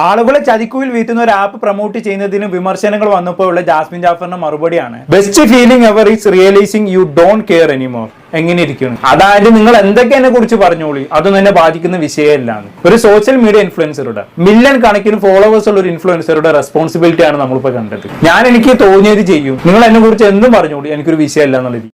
ആളുകളെ ചതിക്കുവിൽ വീട്ടുന്ന ഒരു app promote ചെയ്യുന്നതിനും വിമർശനങ്ങൾ വന്നപ്പോഴുള്ള ജാസ്മിൻ ജാഫറിന്റെ മറുപടിയാണ് best feeling ever is realising you don't care anymore. എങ്ങനെ ഇരിക്കുന്നു? അതായത് നിങ്ങൾ എന്തൊക്കെ എന്നെ കുറിച്ച് പറഞ്ഞോളി, അതൊന്നും എന്നെ ബാധിക്കുന്ന വിഷയമല്ലാന്ന്. ഒരു സോഷ്യൽ മീഡിയ ഇൻഫ്ലുവൻസറുടെ മില്യൺ കണക്കിന് ഫോളോവേഴ്സ് ഉള്ള ഒരു ഇൻഫ്ലുവൻസറുടെ റെസ്പോൺസിബിലിറ്റി ആണ് നമ്മളിപ്പോൾ കണ്ടത്. ഞാൻ എനിക്ക് തോന്നിയത് ചെയ്യും, നിങ്ങൾ എന്നെ കുറിച്ച് എന്തും പറഞ്ഞോളി, എനിക്കൊരു വിഷയമല്ല എന്നുള്ളത്.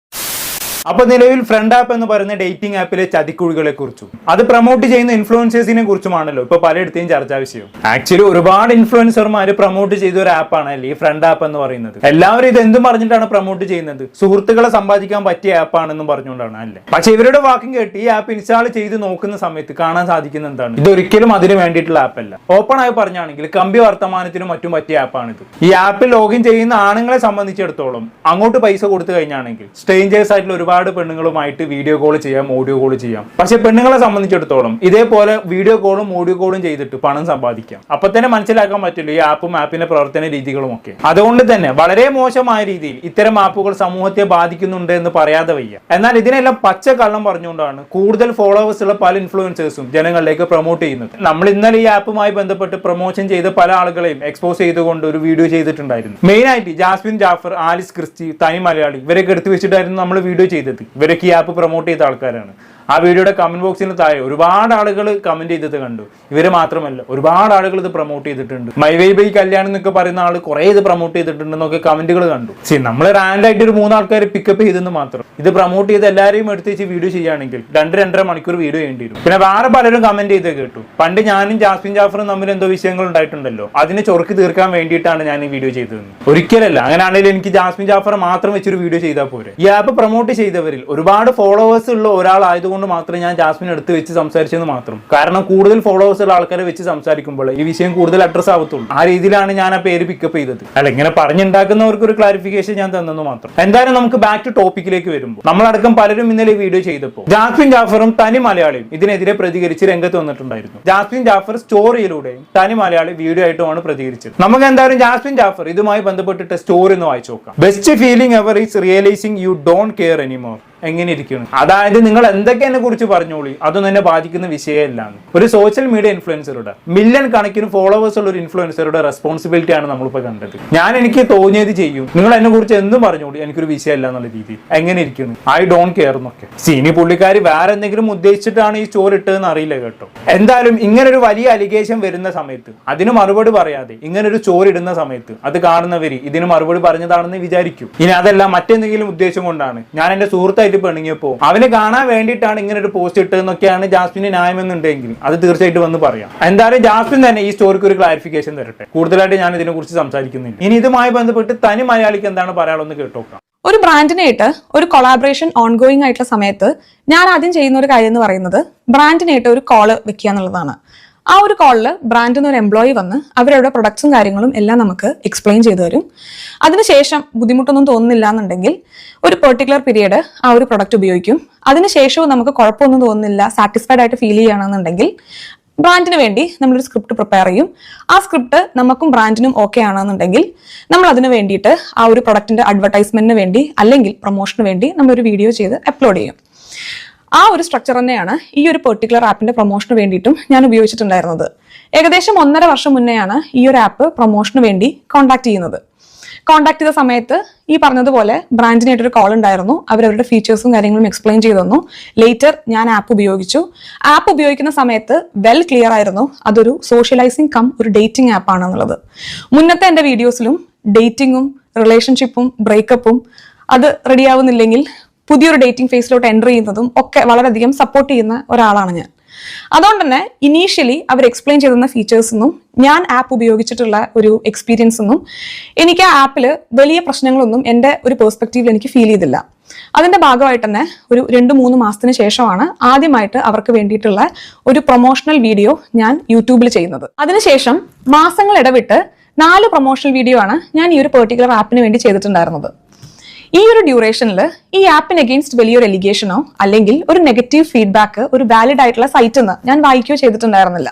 അപ്പൊ നിലവിൽ ഫ്രണ്ട് ആപ്പ് എന്ന് പറയുന്ന ഡേറ്റിംഗ് ആപ്പിലെ ചതിക്കുഴികളെ കുറിച്ചും അത് പ്രൊമോട്ട് ചെയ്യുന്ന ഇൻഫ്ലുവൻസേഴ്സിനെ കുറിച്ചുമാണല്ലോ ഇപ്പൊ പലയിടത്തെയും ചർച്ചാ വിഷയം. ആക്ച്വലി ഒരുപാട് ഇൻഫ്ലുവൻസർമാര് പ്രൊമോട്ട് ചെയ്ത ഒരു ആപ്പാണ് അല്ലേ ഈ ഫ്രണ്ട് ആപ്പ് എന്ന് പറയുന്നത്. എല്ലാവരും ഇത് എന്തും പറഞ്ഞിട്ടാണ് പ്രൊമോട്ട് ചെയ്യുന്നത്, സുഹൃത്തുക്കളെ സമ്പാദിക്കാൻ പറ്റിയ ആപ്പാണെന്നും പറഞ്ഞുകൊണ്ടാണ് അല്ലേ. പക്ഷെ ഇവരുടെ വാക്കും കേട്ട് ഈ ആപ്പ് ഇൻസ്റ്റാൾ ചെയ്ത് നോക്കുന്ന സമയത്ത് കാണാൻ സാധിക്കുന്ന എന്താണ്, ഇതൊരിക്കലും അതിന് വേണ്ടിയിട്ടുള്ള ആപ്പല്ല. ഓപ്പൺ ആയി പറഞ്ഞാണെങ്കിൽ കമ്പി വർത്തമാനത്തിനും മറ്റും പറ്റിയ ആപ്പാണിത്. ഈ ആപ്പിൽ ലോഗിൻ ചെയ്യുന്ന ആണുങ്ങളെ സംബന്ധിച്ചിടത്തോളം അങ്ങോട്ട് പൈസ കൊടുത്തു കഴിഞ്ഞാണെങ്കിൽ സ്ട്രേഞ്ചേഴ്സ് ആയിട്ടുള്ള ഒരുപാട് പെണ്ണുങ്ങളുമായിട്ട് വീഡിയോ കോൾ ചെയ്യാം, ഓഡിയോ കോൾ ചെയ്യാം. പക്ഷെ പെണ്ണുങ്ങളെ സംബന്ധിച്ചിടത്തോളം ഇതേപോലെ വീഡിയോ കോളും ഓഡിയോ കോളും ചെയ്തിട്ട് പണം സമ്പാദിക്കാം. അപ്പൊ തന്നെ മനസ്സിലാക്കാൻ പറ്റില്ല ഈ ആപ്പും ആപ്പിന്റെ പ്രവർത്തന രീതികളും ഒക്കെ. അതുകൊണ്ട് തന്നെ വളരെ മോശമായ രീതിയിൽ ഇത്തരം ആപ്പുകൾ സമൂഹത്തെ ബാധിക്കുന്നുണ്ട് എന്ന് പറയാതെ വയ്യ. എന്നാൽ ഇതിനെല്ലാം പച്ച കള്ളം പറഞ്ഞുകൊണ്ടാണ് കൂടുതൽ ഫോളോവേഴ്സ് ഉള്ള പല ഇൻഫ്ലുവൻസേഴ്സും ജനങ്ങളിലേക്ക് പ്രൊമോട്ട് ചെയ്യുന്നത്. നമ്മൾ ഇന്നലെ ഈ ആപ്പുമായി ബന്ധപ്പെട്ട് പ്രൊമോഷൻ ചെയ്ത് പല ആളുകളെയും എക്സ്പോസ് ചെയ്തുകൊണ്ട് ഒരു വീഡിയോ ചെയ്തിട്ടുണ്ടായിരുന്നു. മെയിൻ ആയിട്ട് ജാസ്മിൻ ജാഫർ, ആലിസ് ക്രിസ്റ്റി, തനി മലയാളി ഇവരൊക്കെ എടുത്തു വെച്ചിട്ടായിരുന്നു നമ്മൾ വീഡിയോ ചെയ്തത്. ഇവരൊക്കെ ഈ ആപ്പ് പ്രൊമോട്ട് ചെയ്ത ആൾക്കാരാണ്. ആ വീഡിയോയുടെ കമന്റ് ബോക്സിന് താഴെ ഒരുപാട് ആളുകൾ കമന്റ് ചെയ്തത് കണ്ടു. ഇവര് മാത്രമല്ല ഒരുപാട് ആളുകൾ ഇത് പ്രൊമോട്ട് ചെയ്തിട്ടുണ്ട്. മൈ വൈ ബൈ കല്യാണം എന്നൊക്കെ പറയുന്ന ആൾ കുറെ ഇത് പ്രൊമോട്ട് ചെയ്തിട്ടുണ്ടെന്നൊക്കെ കമന്റുകൾ കണ്ടു. നമ്മൾ റാൻഡായിട്ട് ഒരു 3 ആൾക്കാർ പിക്കപ്പ് ചെയ്തെന്ന് മാത്രം. ഇത് പ്രൊമോട്ട് ചെയ്ത് എല്ലാവരെയും എടുത്ത് വെച്ച് വീഡിയോ ചെയ്യുകയാണെങ്കിൽ 2-2.5 മണിക്കൂർ വീഡിയോ ചെയ്യേണ്ടി വരും. പിന്നെ വേറെ പലരും കമന്റ് ചെയ്ത് കേട്ടു, പണ്ട് ഞാനും ജാസ്മിൻ ജാഫറും തമ്മിൽ എന്തോ വിഷയങ്ങൾ ഉണ്ടായിട്ടുണ്ടല്ലോ, അതിനെ ചൊറുക്കി തീർക്കാൻ വേണ്ടിയിട്ടാണ് ഞാൻ ഈ വീഡിയോ ചെയ്തതെന്ന്. ഒരിക്കലല്ല. അങ്ങനെയാണെങ്കിൽ എനിക്ക് ജാസ്മിൻ ജാഫറെ മാത്രം വെച്ചൊരു വീഡിയോ ചെയ്താൽ പോരെ. ഈ ആപ്പ് പ്രൊമോട്ട് ചെയ്തവരിൽ ഒരുപാട് ഫോളോവേഴ്സ് ഉള്ള ഒരാളായതുകൊണ്ട് മാത്രം ഞാൻ ജാസ്മിൻ എടുത്ത് വെച്ച് സംസാരിച്ചെന്ന് മാത്രം. കാരണം കൂടുതൽ ഫോളോവേഴ്സ് ഉള്ള ആൾക്കാരെ വെച്ച് സംസാരിക്കുമ്പോൾ ഈ വിഷയം കൂടുതൽ അഡ്രസ് ആവത്തുള്ളൂ. ആ രീതിയിലാണ് ഞാൻ ആ പേര് പിക്കപ്പ് ചെയ്തത്. അല്ല, ഇങ്ങനെ പറഞ്ഞുണ്ടാക്കുന്നവർക്ക് ഒരു ക്ലാരിഫിക്കേഷൻ ഞാൻ തന്നെന്ന് മാത്രം. എന്തായാലും നമുക്ക് ബാക്ക് ടു ടോപ്പിക്കിലേക്ക് വരുമ്പോൾ, നമ്മളടക്കം പലരും ഇന്നലെ വീഡിയോ ചെയ്തപ്പോൾ ജാസ്മിൻ ജാഫറും തനി മലയാളിയും ഇതിനെതിരെ പ്രതികരിച്ച് രംഗത്ത് വന്നിട്ടുണ്ടായിരുന്നു. ജാസ്മിൻ ജാഫർ സ്റ്റോറിയിലൂടെയും തനി മലയാളി വീഡിയോ ആയിട്ടുമാണ് പ്രതികരിച്ചത്. നമുക്ക് എന്തായാലും ജാസ്മിൻ ജാഫർ ഇതുമായി ബന്ധപ്പെട്ടിട്ട് സ്റ്റോറി ഒന്ന് വായിച്ചു നോക്കാം. Best feeling ever is realising you don't care anymore. എങ്ങനെ ഇരിക്കുന്നു? അതായത് നിങ്ങൾ എന്തൊക്കെ എന്നെ കുറിച്ച് പറഞ്ഞോളി, അതൊന്നും എന്നെ ബാധിക്കുന്ന വിഷയമല്ലാന്ന്. ഒരു സോഷ്യൽ മീഡിയ ഇൻഫ്ലുവൻസറുടെ മില്യൺ കണക്കിന് ഫോളോവേഴ്സ് ഉള്ള ഒരു ഇൻഫ്ലുവൻസറുടെ റെസ്പോൺസിബിലിറ്റി ആണ് നമ്മളിപ്പോൾ കണ്ടത്. ഞാൻ എനിക്ക് തോന്നിയത് ചെയ്യും, നിങ്ങൾ എന്നെ കുറിച്ച് എന്തും പറഞ്ഞോളി, എനിക്കൊരു വിഷയമല്ല എന്നുള്ള രീതിയിൽ. എങ്ങനെ ഇരിക്കുന്നു? ഐ ഡോണ്ട് കെയർ എന്നൊക്കെ. ഇനി പുള്ളിക്കാരി വേറെ എന്തെങ്കിലും ഉദ്ദേശിച്ചിട്ടാണ് ഈ സ്റ്റോറി ഇട്ടതെന്ന് അറിയില്ല കേട്ടോ. എന്തായാലും ഇങ്ങനൊരു വലിയ അലിഗേഷൻ വരുന്ന സമയത്ത് അതിന് മറുപടി പറയാതെ ഇങ്ങനൊരു സ്റ്റോറി ഇടുന്ന സമയത്ത് അത് കാണുന്നവര് ഇതിന് മറുപടി പറഞ്ഞതാണെന്ന് വിചാരിക്കും. ഇനി അതല്ല മറ്റെന്തെങ്കിലും ഉദ്ദേശം കൊണ്ടാണ് ഞാൻ എന്റെ സുഹൃത്തായിട്ട് പെണുങ്ങിയപ്പോ അവനെ കാണാൻ വേണ്ടിയിട്ടാണ് ഇങ്ങനെ ഒരു പോസ്റ്റ് ഇട്ടതെന്നൊക്കെയാണ് ജാസ്മിന് ന്യായമെന്നുണ്ടെങ്കിൽ അത് തീർച്ചയായിട്ടും വന്ന് പറയാം. എന്തായാലും ജാസ്മിൻ തന്നെ ഈ സ്റ്റോറിക്ക് ഒരു ക്ലാരിഫിക്കേഷൻ തരട്ടെ. കൂടുതലായിട്ട് ഞാൻ ഇതിനെ കുറിച്ച് സംസാരിക്കുന്നില്ല. ഇനി ഇതുമായി ബന്ധപ്പെട്ട് തനി മലയാളിക്ക് എന്താണ് പറയാനുള്ളത് കേട്ടോക്കാം. ഒരു ബ്രാൻഡിനായിട്ട് ഒരു കൊളാബറേഷൻ ഓൺഗോയിങ് ആയിട്ടുള്ള സമയത്ത് ഞാൻ ആദ്യം ചെയ്യുന്ന ഒരു കാര്യം എന്ന് പറയുന്നത് ബ്രാൻഡിനായിട്ട് ഒരു കോള് വെക്കുക എന്നുള്ളതാണ്. ആ ഒരു കോളിൽ ബ്രാൻഡിൽ നിന്ന് ഒരു എംപ്ലോയി വന്ന് അവരുടെ പ്രൊഡക്ട്സും കാര്യങ്ങളും എല്ലാം നമുക്ക് എക്സ്പ്ലെയിൻ ചെയ്തു തരും. അതിനുശേഷം ബുദ്ധിമുട്ടൊന്നും തോന്നുന്നില്ല എന്നുണ്ടെങ്കിൽ ഒരു പെർട്ടിക്കുലർ പീരീഡ് ആ ഒരു പ്രൊഡക്റ്റ് ഉപയോഗിക്കും. അതിനുശേഷവും നമുക്ക് കുഴപ്പമൊന്നും തോന്നുന്നില്ല, സാറ്റിസ്ഫൈഡ് ആയിട്ട് ഫീൽ ചെയ്യുകയാണെന്നുണ്ടെങ്കിൽ ബ്രാൻഡിന് വേണ്ടി നമ്മളൊരു സ്ക്രിപ്റ്റ് പ്രിപ്പയർ ചെയ്യും. ആ സ്ക്രിപ്റ്റ് നമുക്കും ബ്രാൻഡിനും ഓക്കെ ആണെന്നുണ്ടെങ്കിൽ നമ്മൾ അതിന് വേണ്ടിയിട്ട് ആ ഒരു പ്രൊഡക്റ്റിന്റെ അഡ്വർടൈസ്മെന്റിന് വേണ്ടി അല്ലെങ്കിൽ പ്രൊമോഷന് വേണ്ടി നമ്മളൊരു വീഡിയോ ചെയ്ത് അപ്ലോഡ് ചെയ്യും. ആ ഒരു സ്ട്രക്ചർ തന്നെയാണ് ഈ ഒരു പെർട്ടിക്കുലർ ആപ്പിന്റെ പ്രൊമോഷന് വേണ്ടിയിട്ടും ഞാൻ ഉപയോഗിച്ചിട്ടുണ്ടായിരുന്നത്. ഏകദേശം 1.5 വർഷം മുന്നെയാണ് ഈ ഒരു ആപ്പ് പ്രൊമോഷന് വേണ്ടി കോൺടാക്ട് ചെയ്യുന്നത്. കോൺടാക്ട് ചെയ്ത സമയത്ത് ഈ പറഞ്ഞതുപോലെ ബ്രാൻഡിനായിട്ടൊരു കോൾ ഉണ്ടായിരുന്നു. അവരവരുടെ ഫീച്ചേഴ്സും കാര്യങ്ങളും എക്സ്പ്ലെയിൻ ചെയ്തു തന്നു. ലേറ്റർ ഞാൻ ആപ്പ് ഉപയോഗിച്ചു. ആപ്പ് ഉപയോഗിക്കുന്ന സമയത്ത് വെൽ ക്ലിയർ ആയിരുന്നു അതൊരു സോഷ്യലൈസിങ് കം ഒരു ഡേറ്റിംഗ് ആപ്പാണെന്നുള്ളത്. മുന്നത്തെ എൻ്റെ വീഡിയോസിലും ഡേറ്റിങ്ങും റിലേഷൻഷിപ്പും ബ്രേക്കപ്പും അത് റെഡിയാവുന്നില്ലെങ്കിൽ പുതിയൊരു ഡേറ്റിംഗ് ഫേസിലോട്ട് എൻ്റർ ചെയ്യുന്നതും ഒക്കെ വളരെയധികം സപ്പോർട്ട് ചെയ്യുന്ന ഒരാളാണ് ഞാൻ. അതുകൊണ്ട് തന്നെ ഇനീഷ്യലി അവർ എക്സ്പ്ലെയിൻ ചെയ്തിരുന്ന ഫീച്ചേഴ്സൊന്നും ഞാൻ ആപ്പ് ഉപയോഗിച്ചിട്ടുള്ള ഒരു എക്സ്പീരിയൻസ് ഒന്നും എനിക്ക് ആ ആപ്പിൽ വലിയ പ്രശ്നങ്ങളൊന്നും എൻ്റെ ഒരു പെർസ്പെക്റ്റീവിൽ എനിക്ക് ഫീൽ ചെയ്തില്ല. അതിന്റെ ഭാഗമായിട്ട് തന്നെ ഒരു 2-3 മാസത്തിന് ശേഷമാണ് ആദ്യമായിട്ട് അവർക്ക് വേണ്ടിയിട്ടുള്ള ഒരു പ്രൊമോഷണൽ വീഡിയോ ഞാൻ യൂട്യൂബിൽ ചെയ്യുന്നത്. അതിനുശേഷം മാസങ്ങൾ ഇടവിട്ട് 4 പ്രൊമോഷണൽ വീഡിയോ ആണ് ഞാൻ ഈ ഒരു പെർട്ടിക്കുലർ ആപ്പിന് വേണ്ടി ചെയ്തിട്ടുണ്ടായിരുന്നത്. ഈ ഒരു ഡ്യൂറേഷനിൽ ഈ ആപ്പിന് അഗെയിൻസ്റ്റ് വലിയൊരു എലിഗേഷനോ അല്ലെങ്കിൽ ഒരു നെഗറ്റീവ് ഫീഡ്ബാക്ക് ഒരു വാലിഡ് ആയിട്ടുള്ള സൈറ്റിൽ നിന്ന് ഞാൻ വായിക്കുകയോ ചെയ്തിട്ടുണ്ടായിരുന്നില്ല.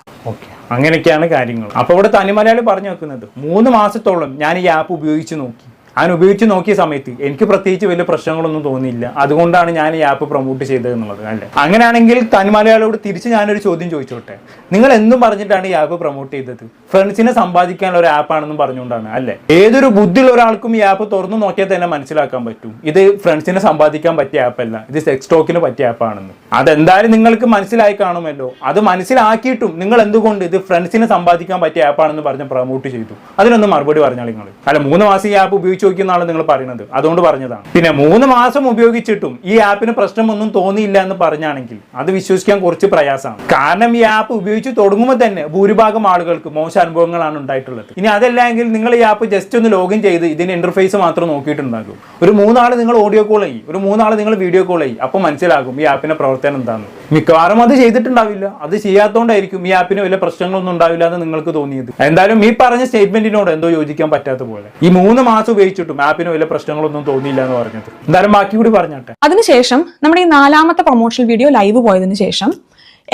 അങ്ങനെയൊക്കെയാണ് കാര്യങ്ങൾ. അപ്പൊ ഇവിടെ തനി മലയാളി പറഞ്ഞു വെക്കുന്നത് 3 മാസത്തോളം ഞാൻ ഈ ആപ്പ് ഉപയോഗിച്ച് നോക്കി, ഞാൻ ഉപയോഗിച്ച് നോക്കിയ സമയത്ത് എനിക്ക് പ്രത്യേകിച്ച് വലിയ പ്രശ്നങ്ങളൊന്നും തോന്നിയില്ല. അതുകൊണ്ടാണ് ഞാൻ ഈ ആപ്പ് പ്രൊമോട്ട് ചെയ്തത് എന്നുള്ളത് അല്ലേ. അങ്ങനെയാണെങ്കിൽ തനിമലയാളോട് തിരിച്ച് ഞാനൊരു ചോദ്യം ചോദിച്ചോട്ടെ, നിങ്ങൾ എന്തും പറഞ്ഞിട്ടാണ് ഈ ആപ്പ് പ്രൊമോട്ട് ചെയ്തത്? ഫ്രണ്ട്സിനെ സമ്പാദിക്കാനുള്ള ഒരു ആപ്പ് ആണെന്നും പറഞ്ഞുകൊണ്ടാണ് അല്ലേ. ഏതൊരു ബുദ്ധിയുള്ള ഒരാൾക്കും ഈ ആപ്പ് തുറന്നു നോക്കിയാൽ തന്നെ മനസ്സിലാക്കാൻ പറ്റും ഇത് ഫ്രണ്ട്സിനെ സമ്പാദിക്കാൻ പറ്റിയ ആപ്പല്ല, ഇത് സെക്സ് ടോക്കിന് പറ്റിയ ആപ്പാണെന്ന്. അതെന്തായാലും നിങ്ങൾക്ക് മനസ്സിലായി കാണുമല്ലോ. അത് മനസ്സിലാക്കിയിട്ടും നിങ്ങൾ എന്തുകൊണ്ട് ഇത് ഫ്രണ്ട്സിനെ സമ്പാദിക്കാൻ പറ്റിയ ആപ്പാണെന്ന് പറഞ്ഞ് പ്രൊമോട്ട് ചെയ്തു? അതിനൊന്നും മറുപടി പറഞ്ഞാൽ നിങ്ങൾ അല്ല 3 മാസം ഈ ആപ്പ് ഉപയോഗിച്ച് നോക്കിയെന്നാണ് നിങ്ങൾ പറയുന്നത്, അതുകൊണ്ട് പറഞ്ഞതാണ്. പിന്നെ 3 മാസം ഉപയോഗിച്ചിട്ടും ഈ ആപ്പിന് പ്രശ്നമൊന്നും തോന്നിയില്ല എന്ന് പറഞ്ഞാണെങ്കിൽ അത് വിശ്വസിക്കാൻ കുറച്ച് പ്രയാസമാണ്. കാരണം ഈ ആപ്പ് ഉപയോഗിച്ച് തുടങ്ങുമ്പോൾ തന്നെ ഭൂരിഭാഗം ആളുകൾക്ക് മോശം അനുഭവങ്ങളാണ് ഉണ്ടായിട്ടുള്ളത്. ഇനി അതല്ലെങ്കിൽ നിങ്ങൾ ഈ ആപ്പ് ജസ്റ്റ് ഒന്ന് ലോഗിൻ ചെയ്ത് ഇതിന്റെ ഇന്റർഫേസ് മാത്രം നോക്കിയിട്ടുണ്ടാകും. ഒരു 3 ആൾ നിങ്ങൾ ഓഡിയോ കോൾ ചെയ്യും, ഒരു 3 ആൾ നിങ്ങൾ വീഡിയോ കോൾ ചെയ്യും, അപ്പോൾ മനസ്സിലാകും ഈ ആപ്പിന്റെ പ്രവർത്തനം എന്താണെന്ന്. മിക്കവാറും അത് ചെയ്തിട്ടുണ്ടാവില്ല. അത് ചെയ്യാത്തതുകൊണ്ടായിരിക്കും ഈ ആപ്പിന് വലിയ പ്രശ്നങ്ങളൊന്നും ഉണ്ടാവില്ല എന്ന് നിങ്ങൾക്ക് തോന്നിയത്. എന്തായാലും ഈ പറഞ്ഞ സ്റ്റേറ്റ്മെന്റിനോട് എന്തോ യോജിക്കാൻ പറ്റാത്ത പോലെ ഈ 3 മാസം ഉപയോഗിച്ചിട്ടും ആപ്പിന് വലിയ പ്രശ്നങ്ങളൊന്നും തോന്നിയില്ല എന്ന് പറഞ്ഞത്. എന്തായാലും ബാക്കി കൂടി പറഞ്ഞാട്ടെ. അതിനുശേഷം നമ്മുടെ ഈ 4ാമത്തെ പ്രൊമോഷണൽ വീഡിയോ ലൈവ് പോയതിനു ശേഷം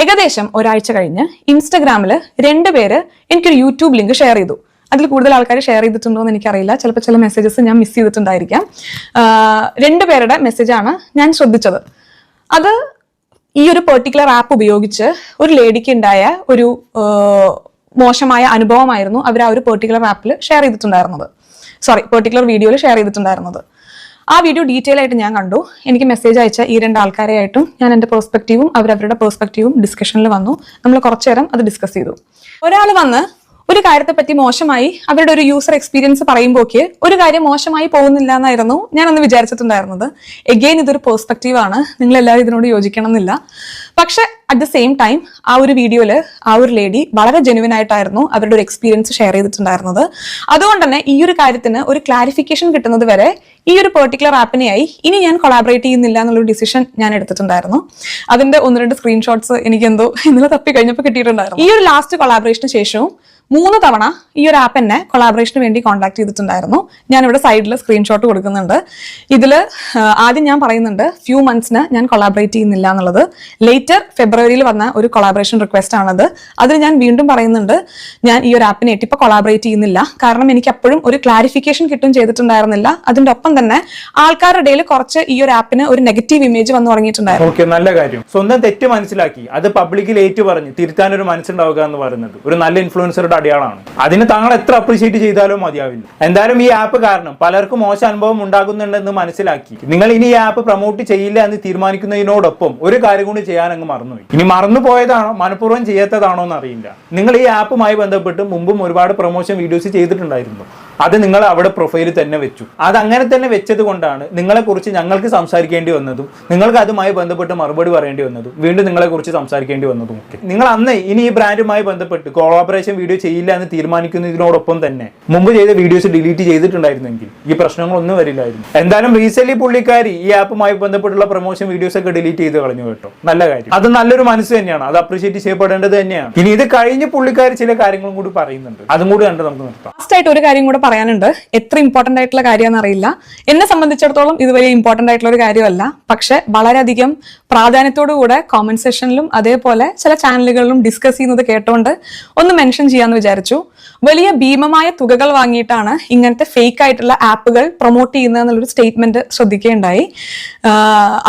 ഏകദേശം ഒരാഴ്ച കഴിഞ്ഞ് ഇൻസ്റ്റഗ്രാമിൽ 2 പേര് എനിക്കൊരു യൂട്യൂബ് ലിങ്ക് ഷെയർ ചെയ്തു. അതിൽ കൂടുതൽ ആൾക്കാർ ഷെയർ ചെയ്തിട്ടുണ്ടോ എന്ന് എനിക്കറിയില്ല. ചിലപ്പോൾ ചില മെസ്സേജസ് ഞാൻ മിസ് ചെയ്തിട്ടുണ്ടായിരിക്കാം. 2 പേരുടെ മെസ്സേജാണ് ഞാൻ ശ്രദ്ധിച്ചത്. അത് ഈ ഒരു പെർട്ടിക്കുലർ ആപ്പ് ഉപയോഗിച്ച് ഒരു ലേഡിക്ക് ഉണ്ടായ ഒരു മോശമായ അനുഭവമായിരുന്നു അവർ ആ ഒരു പെർട്ടിക്കുലർ ആപ്പിൽ ഷെയർ ചെയ്തിട്ടുണ്ടായിരുന്നത്. പെർട്ടിക്കുലർ വീഡിയോയിൽ ഷെയർ ചെയ്തിട്ടുണ്ടായിരുന്നത്. ആ വീഡിയോ ഡീറ്റെയിൽ ആയിട്ട് ഞാൻ കണ്ടു. എനിക്ക് മെസ്സേജ് അയച്ച ഈ 2 ആൾക്കാരെയായിട്ടും ഞാൻ എൻ്റെ പെർസ്പെക്റ്റീവും അവരവരുടെ പെർസ്പെക്റ്റീവും ഡിസ്കഷനിൽ വന്നു. നമ്മൾ കുറച്ചു നേരം അത് ഡിസ്കസ് ചെയ്തു. ഒരാൾ വന്ന് ഒരു കാര്യത്തെ പറ്റി മോശമായി അവരുടെ ഒരു യൂസർ എക്സ്പീരിയൻസ് പറയുമ്പോഴേക്ക് ഒരു കാര്യം മോശമായി പോകുന്നില്ല എന്നായിരുന്നു ഞാനൊന്ന് വിചാരിച്ചിട്ടുണ്ടായിരുന്നത്. എഗെയിൻ ഇതൊരു പെർസ്പെക്റ്റീവ് ആണ്, നിങ്ങൾ എല്ലാവരും ഇതിനോട് യോജിക്കണം എന്നില്ല. പക്ഷെ അറ്റ് ദ സെയിം ടൈം ആ ഒരു വീഡിയോയില് ആ ഒരു ലേഡി വളരെ ജെന്യുവൻ ആയിട്ടായിരുന്നു അവരുടെ ഒരു എക്സ്പീരിയൻസ് ഷെയർ ചെയ്തിട്ടുണ്ടായിരുന്നത്. അതുകൊണ്ട് തന്നെ ഈ ഒരു കാര്യത്തിന് ഒരു ക്ലാരിഫിക്കേഷൻ കിട്ടുന്നത് വരെ ഈ ഒരു പെർട്ടിക്കുലർ ആപ്പിനെയായി ഇനി ഞാൻ കൊളാബറേറ്റ് ചെയ്യുന്നില്ല എന്നുള്ളൊരു ഡിസിഷൻ ഞാൻ എടുത്തിട്ടുണ്ടായിരുന്നു. അതിന്റെ 1-2 സ്ക്രീൻഷോട്ട്സ് എനിക്ക് എന്തോ ഇന്നലെ തപ്പി കഴിഞ്ഞപ്പോൾ കിട്ടിയിട്ടുണ്ടായിരുന്നു. ഈ ഒരു ലാസ്റ്റ് കൊളാബറേഷന് ശേഷവും 3 തവണ ഈ ഒരു ആപ്പ് എന്നെ കൊളാബറേഷന് വേണ്ടി കോൺടാക്ട് ചെയ്തിട്ടുണ്ടായിരുന്നു. ഞാനിവിടെ സൈഡിൽ സ്ക്രീൻഷോട്ട് കൊടുക്കുന്നുണ്ട്. ഇതിൽ ആദ്യം ഞാൻ പറയുന്നുണ്ട് ഫ്യൂ മന്ത്സിന് ഞാൻ കൊളാബറേറ്റ് ചെയ്യുന്നില്ല എന്നുള്ളത്. ലേറ്റർ ഫെബ്രുവരിയിൽ വന്ന ഒരു കൊളാബറേഷൻ റിക്വസ്റ്റ് ആണത്. അതിൽ ഞാൻ വീണ്ടും പറയുന്നുണ്ട് ഞാൻ ഈ ഒരു ആപ്പിനായിട്ട് ഇപ്പോൾ കൊളാബറേറ്റ് ചെയ്യുന്നില്ല. കാരണം എനിക്ക് അപ്പോഴും ഒരു ക്ലാരിഫിക്കേഷൻ കിട്ടും ചെയ്തിട്ടുണ്ടായിരുന്നില്ല. അതിന്റെ ഒപ്പം തന്നെ ആൾക്കാരുടെ ഇടയിൽ കുറച്ച് ഈ ഒരു ആപ്പിന് ഒരു നെഗറ്റീവ് ഇമേജ് വന്നു തുടങ്ങിയിട്ടുണ്ടായിരുന്നു. ഓക്കെ, നല്ല കാര്യം. സ്വന്തം തെറ്റ് മനസ്സിലാക്കി അത് പബ്ലിക്കിൽ ഏറ്റു പറഞ്ഞ് തിരുത്താനൊരു മനസ്സുണ്ടാവുക എന്ന് പറയുന്നത് ഒരു നല്ല ഇൻഫ്ലുവൻസറുടെ അടയാളമാണ്. അതിന് താങ്കൾ എത്ര അപ്രീഷിയേറ്റ് ചെയ്താലും മതിയാവില്ല. എന്തായാലും ഈ ആപ്പ് കാരണം പലർക്കും മോശം അനുഭവം ഉണ്ടാകുന്നുണ്ടെന്ന് മനസ്സിലാക്കി നിങ്ങൾ ഇനി ഈ ആപ്പ് പ്രൊമോട്ട് ചെയ്യില്ല എന്ന് തീരുമാനിക്കുന്നതിനോടൊപ്പം ഒരു കാര്യം കൂടി ചെയ്യാൻ അങ്ങ് മറന്നുപോയി. ഇനി മറന്നുപോയതാണോ മനഃപൂർവ്വം ചെയ്യാത്തതാണോ എന്ന് അറിയില്ല. നിങ്ങൾ ഈ ആപ്പുമായി ബന്ധപ്പെട്ട് മുമ്പും ഒരുപാട് പ്രൊമോഷൻ വീഡിയോസ് ചെയ്തിട്ടുണ്ടായിരുന്നു. അത് നിങ്ങൾ അവിടെ പ്രൊഫൈലിൽ തന്നെ വെച്ചു. അത് അങ്ങനെ തന്നെ വെച്ചത് കൊണ്ടാണ് നിങ്ങളെക്കുറിച്ച് ഞങ്ങൾക്ക് സംസാരിക്കേണ്ടി വന്നതും നിങ്ങൾക്ക് അതുമായി ബന്ധപ്പെട്ട് മറുപടി പറയേണ്ടി വന്നതും വീണ്ടും നിങ്ങളെക്കുറിച്ച് സംസാരിക്കേണ്ടി വന്നതും ഒക്കെ. നിങ്ങൾ അന്ന് ഇനി ഈ ബ്രാൻഡുമായി ബന്ധപ്പെട്ട് കോളാബറേഷൻ വീഡിയോ ചെയ്യില്ല എന്ന് തീരുമാനിക്കുന്നതിനോടൊപ്പം തന്നെ മുമ്പ് ചെയ്ത വീഡിയോസ് ഡിലീറ്റ് ചെയ്തിട്ടുണ്ടായിരുന്നെങ്കിൽ ഈ പ്രശ്നങ്ങളൊന്നും വരില്ലായിരുന്നു. എന്തായാലും റീസെന്റ് പുള്ളിക്കാരി ഈ ആപ്പുമായി ബന്ധപ്പെട്ടുള്ള പ്രൊമോഷൻ വീഡിയോസ് ഒക്കെ ഡിലീറ്റ് ചെയ്ത് കളഞ്ഞു കേട്ടോ. നല്ല കാര്യം. അത് നല്ലൊരു മനസ്സ് തന്നെയാണ്, അത് അപ്രീഷിയേറ്റ് ചെയ്യപ്പെടേണ്ടത് തന്നെയാണ്. ഇനി ഇത് കഴിഞ്ഞ് പുള്ളിക്കാരി ചില കാര്യങ്ങളും കൂടി പറയുന്നുണ്ട്, അതും കൂടി കണ്ട് നമുക്ക് നിർത്താം. ലാസ്റ്റ് ആയിട്ട് ഒരു കാര്യം കൂടെ പറയാനുണ്ട്. എത്ര ഇമ്പോർട്ടന്റ് ആയിട്ടുള്ള കാര്യമാണെന്ന് അറിയില്ല. എന്നെ സംബന്ധിച്ചിടത്തോളം ഇത് വലിയ ഇമ്പോർട്ടന്റ് ആയിട്ടുള്ള ഒരു കാര്യമല്ല. പക്ഷെ വളരെയധികം പ്രാധാന്യത്തോടുകൂടെ കോമന്റ് സെഷനിലും അതേപോലെ ചില ചാനലുകളിലും ഡിസ്കസ് ചെയ്യുന്നത് കേട്ടോണ്ട് ഒന്ന് മെൻഷൻ ചെയ്യാന്ന് വിചാരിച്ചു. വലിയ ഭീമമായ തുകകൾ വാങ്ങിയിട്ടാണ് ഇങ്ങനത്തെ ഫേക്ക് ആയിട്ടുള്ള ആപ്പുകൾ പ്രൊമോട്ട് ചെയ്യുന്നത് എന്നുള്ളൊരു സ്റ്റേറ്റ്മെന്റ് ശ്രദ്ധിക്കുകയുണ്ടായി.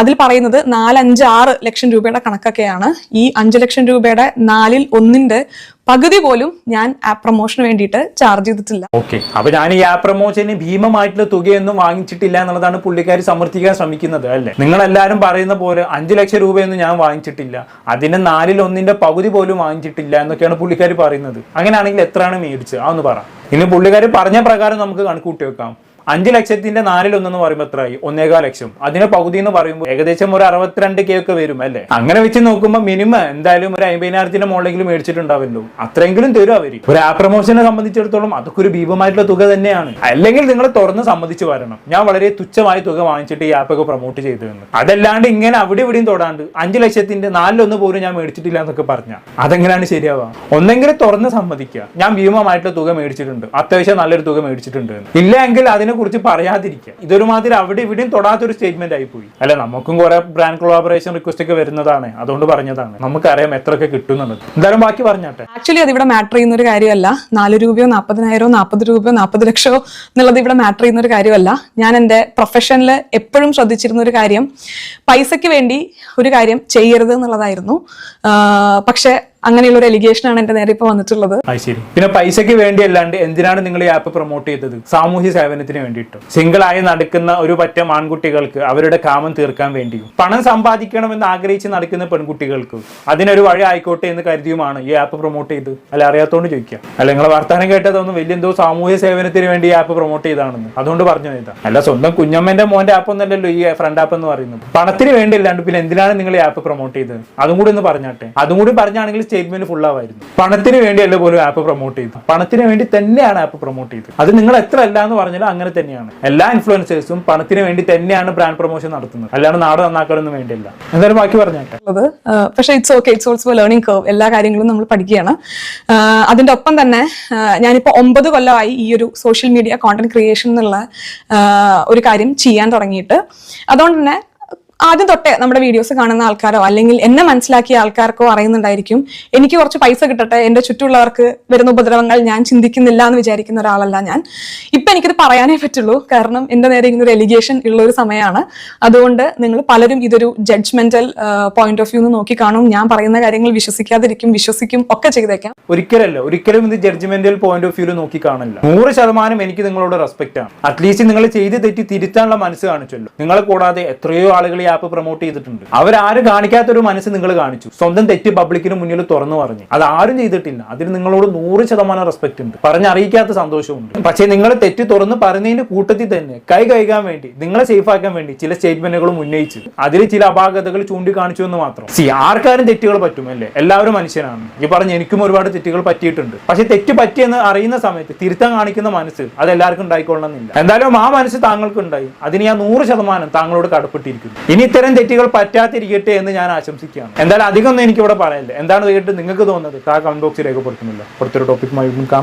അതിൽ പറയുന്നത് 4-5-6 ലക്ഷം രൂപയുടെ കണക്കൊക്കെയാണ്. ഈ 5 ലക്ഷം രൂപയുടെ 1/4 പകുതി പോലും ഞാൻ ആപ്പ് പ്രൊമോഷന് വേണ്ടിയിട്ട് ചാർജ് ചെയ്തിട്ടില്ല. ഓക്കെ, അപ്പൊ ഞാൻ ഈ ആപ്പ് പ്രൊമോഷന് ഭീമമായിട്ടുള്ള തുകയൊന്നും വാങ്ങിച്ചിട്ടില്ല എന്നുള്ളതാണ് പുള്ളിക്കാരി സമർത്ഥിക്കാൻ ശ്രമിക്കുന്നത് അല്ലേ. നിങ്ങൾ എല്ലാവരും പറയുന്ന പോലെ 5 ലക്ഷം രൂപയൊന്നും ഞാൻ വാങ്ങിച്ചിട്ടില്ല, അതിന്റെ 4/1 പകുതി പോലും വാങ്ങിച്ചിട്ടില്ല എന്നൊക്കെയാണ് പുള്ളിക്കാരി പറയുന്നത്. അങ്ങനെയാണെങ്കിൽ എത്രയാണ് മേടിച്ചത് അതൊന്ന് പറ. ഇനി പുള്ളിക്കാരി പറഞ്ഞ പ്രകാരം നമുക്ക് കണക്കൂട്ടി വെക്കാം. 5 ലക്ഷത്തിന്റെ 4/1 എന്ന് പറയുമ്പോൾ എത്രയായി? 1.25 ലക്ഷം. അതിന് പകുതി എന്ന് പറയുമ്പോൾ ഏകദേശം ഒരു 62K ഒക്കെ വരും അല്ലേ. അങ്ങനെ വെച്ച് നോക്കുമ്പോൾ മിനിമം എന്തായാലും ഒരു 50,000 മുകളിലെങ്കിലും മേടിച്ചിട്ടുണ്ടാവല്ലോ. അത്രയെങ്കിലും തരും അവര്. ഒരു ആപ്പ് പ്രൊമോഷനെ സംബന്ധിച്ചിടത്തോളം അതൊക്കെ ഒരു ഭീമമായിട്ടുള്ള തുക തന്നെയാണ്. അല്ലെങ്കിൽ നിങ്ങൾ തുറന്ന് സമ്മതിച്ചു വരണം, ഞാൻ വളരെ തുച്ഛമായ തുക വാങ്ങിച്ചിട്ട് ഈ ആപ്പൊക്കെ പ്രൊമോട്ട് ചെയ്തതെന്ന്. അതല്ലാണ്ട് ഇങ്ങനെ അവിടെ ഇവിടെയും തൊടാണ്ട് 5 ലക്ഷത്തിന്റെ 4/1 പോലും ഞാൻ മേടിച്ചിട്ടില്ല എന്നൊക്കെ പറഞ്ഞാൽ അതെങ്ങനെയാണ് ശരിയാവുക? ഒന്നെങ്കിലും തുറന്ന് സമ്മതിക്കുക, ഞാൻ ഭീമമായിട്ടുള്ള തുക മേടിച്ചിട്ടുണ്ട്, അത്യാവശ്യം നല്ലൊരു തുക മേടിച്ചിട്ടുണ്ട്. ഇല്ലെങ്കിൽ അതിന് കുറിച്ച് പറയാതിരിക്കുക. ഇതൊരുമാതിരി അവിടെ ഇവിടെയും തൊടാത്തൊരു സ്റ്റേറ്റ്മെന്റ് ആയി പോയി. അല്ല, നമുക്കും കുറെ ബ്രാൻഡ് കൊളാബറേഷൻ റിക്വസ്റ്റ് ഒക്കെ വരുന്നതാണ്, അതുകൊണ്ട് പറഞ്ഞതാണ്. നമുക്കറിയാം എത്രയൊക്കെ കിട്ടുന്നുള്ളത്. എന്തായാലും ബാക്കി പറഞ്ഞാട്ടെ. ആക്ച്വലി അത് ഇവിടെ മാറ്റർ ചെയ്യുന്ന ഒരു കാര്യമല്ല. 4 രൂപയോ 40,000 40 രൂപയോ 40 ലക്ഷമോ എന്നുള്ളത് ഇവിടെ മാറ്റർ ചെയ്യുന്ന ഒരു കാര്യമല്ല. ഞാൻ എൻ്റെ പ്രൊഫഷനിൽ എപ്പോഴും ശ്രദ്ധിച്ചിരുന്ന ഒരു കാര്യം പൈസയ്ക്ക് വേണ്ടി ഒരു കാര്യം ചെയ്യരുത് എന്നുള്ളതായിരുന്നു. പക്ഷെ അങ്ങനെയുള്ള ഒരു എലിഗേഷൻ ആണ് എന്റെ നേരെ ഇപ്പൊ വന്നിട്ടുള്ളത്. ശരി. പിന്നെ പൈസയ്ക്ക് വേണ്ടി അല്ലാണ്ട് എന്തിനാണ് നിങ്ങൾ ഈ ആപ്പ് പ്രൊമോട്ട് ചെയ്തത്? സാമൂഹ്യ സേവനത്തിന് വേണ്ടിയിട്ട്. സിംഗിൾ ആയി നടക്കുന്ന ഒരു പറ്റം ആൺകുട്ടികൾക്ക് അവരുടെ കാമം തീർക്കാൻ വേണ്ടിയും പണം സമ്പാദിക്കണമെന്ന് ആഗ്രഹിച്ച് നടക്കുന്ന പെൺകുട്ടികൾക്ക് അതിനൊരു വഴി ആയിക്കോട്ടെ എന്ന് കരുതിയുമാണ് ഈ ആപ്പ് പ്രൊമോട്ട് ചെയ്ത്. അല്ല, അറിയാത്തോണ്ട് ചോദിക്കാം. അല്ല, നിങ്ങളെ വർത്താനം കേട്ടതൊന്നും വലിയ എന്തോ സാമൂഹ്യ സേവനത്തിന് വേണ്ടി ഈ ആപ്പ് പ്രൊമോട്ട് ചെയ്താണെന്ന്, അതുകൊണ്ട് പറഞ്ഞു ചെയ്താ. അല്ല, സ്വന്തം കുഞ്ഞമ്മന്റെ മോന്റെ ആപ്പ് ഒന്നല്ലല്ലോ ഈ ഫ്രണ്ട് ആപ്പ് എന്ന് പറയുന്നത്. പണത്തിന് വേണ്ടി അല്ലാണ്ട് പിന്നെ എന്തിനാണ് നിങ്ങൾ ഈ ആപ്പ് പ്രൊമോട്ട് ചെയ്തത്? അതും കൂടി ഒന്ന് പറഞ്ഞാട്ടെ. അതും കൂടി പറഞ്ഞാണെങ്കിൽ സ്റ്റേറ്റ്മെന്റ് ഫുൾ ആവായിരുന്നു. പണത്തിന് വേണ്ടിയല്ല പോലും ആപ്പ് പ്രൊമോട്ട് ചെയ്തു, പണത്തിന് വേണ്ടി തന്നെയാണ് ആപ്പ് പ്രൊമോട്ട് ചെയ്തത്. അത് നിങ്ങൾ എത്ര അല്ല എന്ന് പറഞ്ഞാലും അങ്ങനെ തന്നെയാണ്. എല്ലാ ഇൻഫ്ലുവൻസേഴ്സും പണത്തിന് വേണ്ടി തന്നെയാണ് ബ്രാൻഡ് പ്രൊമോഷൻ നടത്തുന്നത്, അല്ലാണ്ട് നാട് നന്നാക്കാനൊന്നും വേണ്ടിയല്ല. എന്തായാലും ബാക്കി പറഞ്ഞാട്ടെ. പക്ഷേ it's okay, it's also learning curve. എല്ലാ കാര്യങ്ങളും നമ്മൾ പഠിക്കുകയാണ്. അതിന്റെ ഒപ്പം തന്നെ ഞാനിപ്പോ 9 കൊല്ലമായി ഈ ഒരു സോഷ്യൽ മീഡിയ കോണ്ടന്റ് ക്രിയേഷൻ എന്നുള്ള ഒരു കാര്യം ചെയ്യാൻ തുടങ്ങിയിട്ട്. അതുകൊണ്ട് തന്നെ ആദ്യം തൊട്ടേ നമ്മുടെ വീഡിയോസ് കാണുന്ന ആൾക്കാരോ അല്ലെങ്കിൽ എന്നെ മനസ്സിലാക്കിയ ആൾക്കാർക്കോ അറിയുന്നുണ്ടായിരിക്കും എനിക്ക് കുറച്ച് പൈസ കിട്ടട്ടെ, എന്റെ ചുറ്റുമുള്ളവർക്ക് വരുന്ന ഉപദ്രവങ്ങൾ ഞാൻ ചിന്തിക്കുന്നില്ല എന്ന് വിചാരിക്കുന്ന ഒരാളല്ല ഞാൻ. ഇപ്പൊ എനിക്കിത് പറയാനേ പറ്റുള്ളൂ, കാരണം എന്റെ നേരെ ഇങ്ങനെ ഒരു എലിഗേഷൻ ഉള്ള ഒരു സമയമാണ്. അതുകൊണ്ട് നിങ്ങൾ പലരും ഇതൊരു ജഡ്ജ്മെന്റൽ പോയിന്റ് ഓഫ് വ്യൂ എന്ന് നോക്കി കാണും. ഞാൻ പറയുന്ന കാര്യങ്ങൾ വിശ്വസിക്കാതിരിക്കും, വിശ്വസിക്കും ഒക്കെ ചെയ്തേക്കാം. ഒരിക്കലും ഇത് ജഡ്ജ്മെന്റൽ പോയിന്റ് ഓഫ് വ്യൂ നോക്കി കാണില്ല. 100% എനിക്ക് നിങ്ങളോട് റെസ്പെക്ട് ആണ്. അറ്റ്ലീസ്റ്റ് നിങ്ങൾ ചെയ്ത് തെറ്റി തിരുത്താനുള്ള മനസ്സ് കാണിച്ചല്ലോ. നിങ്ങളെ കൂടാതെ എത്രയോ ആളുകൾ ഈ ആപ്പ് പ്രൊമോട്ട് ചെയ്തിട്ടുണ്ട്. അവരാരും കാണിക്കാത്തൊരു മനസ്സ് നിങ്ങൾ കാണിച്ചു. സ്വന്തം തെറ്റ് പബ്ലിക്കിന് മുന്നിൽ തുറന്നു പറഞ്ഞു. അത് ആരും ചെയ്തിട്ടില്ല. അതിന് നിങ്ങളോട് 100% റെസ്പെക്ട് ഉണ്ട്, പറഞ്ഞറിയിക്കാത്ത സന്തോഷമുണ്ട്. പക്ഷേ നിങ്ങൾ തെറ്റ് തുറന്ന് പറഞ്ഞതിന്റെ കൂട്ടത്തിൽ തന്നെ കൈ കഴുകാൻ വേണ്ടി, നിങ്ങളെ സേഫ് ആക്കാൻ വേണ്ടി ചില സ്റ്റേറ്റ്മെന്റുകളും ഉന്നയിച്ച് അതിൽ ചില അപാകതകൾ ചൂണ്ടിക്കാണിച്ചു എന്ന് മാത്രം. ആർക്കാരും തെറ്റുകൾ പറ്റും അല്ലേ? എല്ലാവരും മനുഷ്യനാണ്. ഈ പറഞ്ഞ എനിക്കും ഒരുപാട് തെറ്റുകൾ പറ്റിയിട്ടുണ്ട്. പക്ഷെ തെറ്റ് പറ്റിയെന്ന് അറിയുന്ന സമയത്ത് തിരുത്താൻ കാണിക്കുന്ന മനസ്സ് അത് എല്ലാവർക്കും ഉണ്ടായിക്കൊള്ളണമെന്നില്ല. എന്തായാലും ആ മനസ്സ് താങ്കൾക്ക് ഉണ്ടായി. അതിന് ഞാൻ 100% താങ്കളോട് കടപ്പെട്ടിരിക്കുന്നു. ഇനി ഇത്തരം തെറ്റുകൾ പറ്റാതിരിക്കട്ടെ എന്ന് ഞാൻ ആശംസിക്കുകയാണ്. എന്തായാലും അധികം ഒന്നും എനിക്ക് ഇവിടെ പറയല്ലേ. എന്താണ് കേട്ട് നിങ്ങൾക്ക് തോന്നുന്നത്? കമന്റ് ബോക്സിൽ രേഖപ്പെടുത്തുന്നില്ല. അടുത്തൊരു ടോപ്പിക്കുമായി കാണാം.